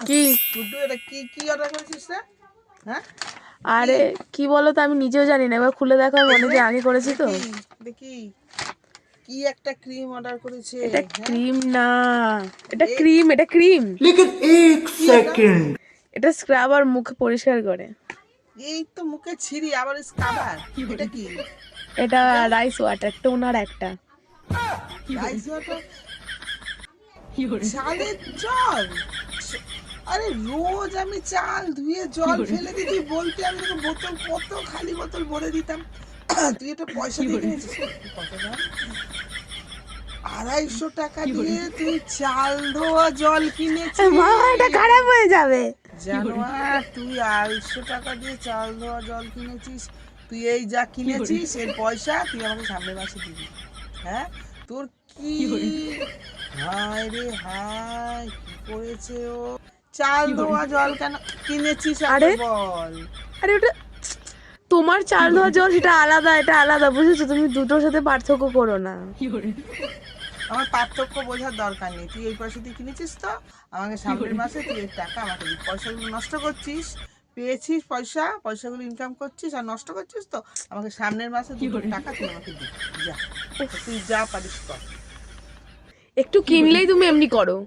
কি গুড্ডু এটা কি কি অর্ডার করেছিস রে? হ্যাঁ আরে কি বলো তো, আমি নিজেও জানি না, এবার খুলে দেখো, আমি অনেকদিন আগে করেছি তো। দেখি দেখি কি একটা ক্রিম অর্ডার করেছে। এটা হ্যাঁ ক্রিম না, এটা ক্রিম, এটা ক্রিম। लेकिन एक सेकंड এটা স্ক্রাব আর মুখ পরিষ্কার করে। এই তো মুখে ছিরি আবার স্কাবার। এটা কি? এটা রাইস ওয়াটার, টোনার একটা। Rice water? চালের জল? আরে রোজ আমি চাল ধুয়ে জল ফেলে দিই, তুই বলতে আমি তোকে বোতল কত খালি বোতল ভরে দিতাম। তুই এটা পয়সা দিয়ে কিনেছিস? কত দাম? 250 টাকা দিয়ে তুই চাল ধোয়া জল কিনেছিস? মা, এটা খারাপ হয়ে যাবে। জানোয়ার, তুই 250 টাকা দিয়ে চাল ধোয়া জল কিনেছিস? তুই এই যা কিনেছিস এর পয়সা তুই আমাকে সামনের মাসে দিবি। হ্যাঁ তোর কি হায় রে হায়, কি করেছে ও? চাল ধোয়া জল কেন কিনেছিস আরে আরে? বল। আরে ওটা তোমার চাল ধোয়া জল, সেটা আলাদা, এটা আলাদা, বুঝেছো? তুমি দুটোর সাথে পার্থক্য করো না। আমার পার্থক্য বোঝার দরকার নেই, তুই এই পয়সা দিয়ে কিনেছিস তো আমাকে সামনের মাসে তুই এই টাকা আমাকে দিবি। পয়সাগুলো নষ্ট করছিস, পেয়েছিস পয়সা, পয়সাগুলো ইনকাম করছিস আর নষ্ট করছিস তো আমাকে সামনের মাসে দুটো টাকা তুই আমাকে দিবি। যা তুই যা পারিস কর। একটু কিনলেই তুমি এমনি করো।